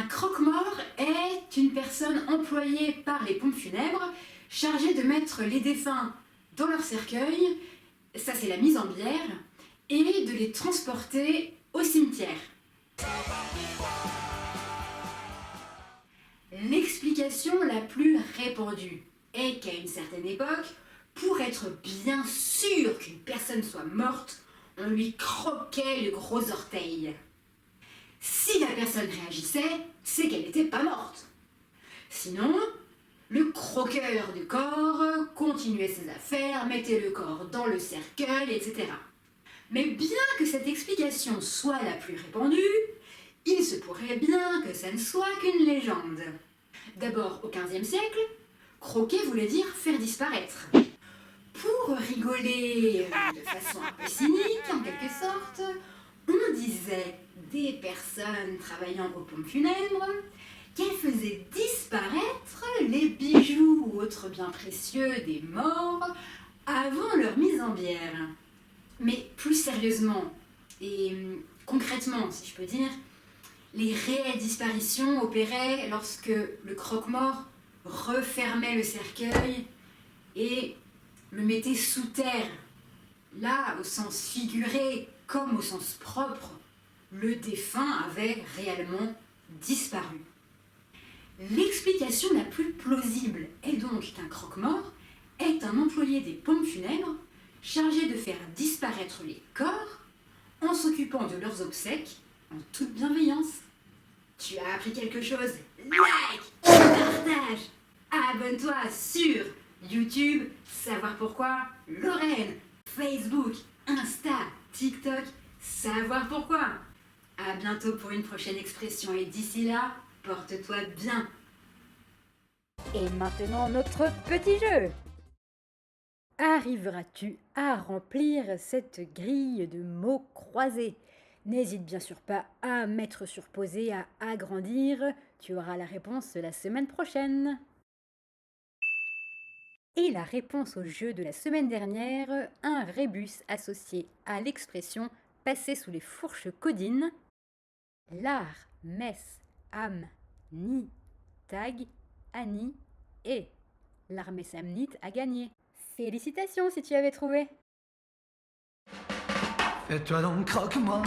Un croque-mort est une personne employée par les pompes funèbres chargée de mettre les défunts dans leur cercueil, ça c'est la mise en bière, et de les transporter au cimetière. L'explication la plus répandue est qu'à une certaine époque, pour être bien sûr qu'une personne soit morte, on lui croquait le gros orteil. Si la personne réagissait, c'est qu'elle n'était pas morte. Sinon, le croqueur du corps continuait ses affaires, mettait le corps dans le cercueil, etc. Mais bien que cette explication soit la plus répandue, il se pourrait bien que ça ne soit qu'une légende. D'abord, au XVe siècle, croquer voulait dire faire disparaître. Pour rigoler de façon un peu cynique, en quelque sorte, on disait des personnes travaillant aux pompes funèbres qu'elles faisaient disparaître les bijoux ou autres biens précieux des morts avant leur mise en bière. Mais plus sérieusement et concrètement, si je peux dire, les réelles disparitions opéraient lorsque le croque-mort refermait le cercueil et le mettait sous terre. Là, au sens figuré comme au sens propre, le défunt avait réellement disparu. L'explication la plus plausible est donc qu'un croque-mort est un employé des pompes funèbres chargé de faire disparaître les corps en s'occupant de leurs obsèques en toute bienveillance. Tu as appris quelque chose? Like, partage, abonne-toi sur YouTube, Savoir Pourquoi, Lorraine, Facebook, Insta, TikTok, Savoir Pourquoi. À bientôt pour une prochaine expression et d'ici là, porte-toi bien. Et maintenant notre petit jeu. Arriveras-tu à remplir cette grille de mots croisés? N'hésite bien sûr pas à mettre sur pause et à agrandir. Tu auras la réponse la semaine prochaine. Et la réponse au jeu de la semaine dernière, un rébus associé à l'expression passer sous les fourches codines. Lar, mess, am, ni, tag, ani et l'armée samnite a gagné. Félicitations si tu avais trouvé. Fais-toi donc croque-mort.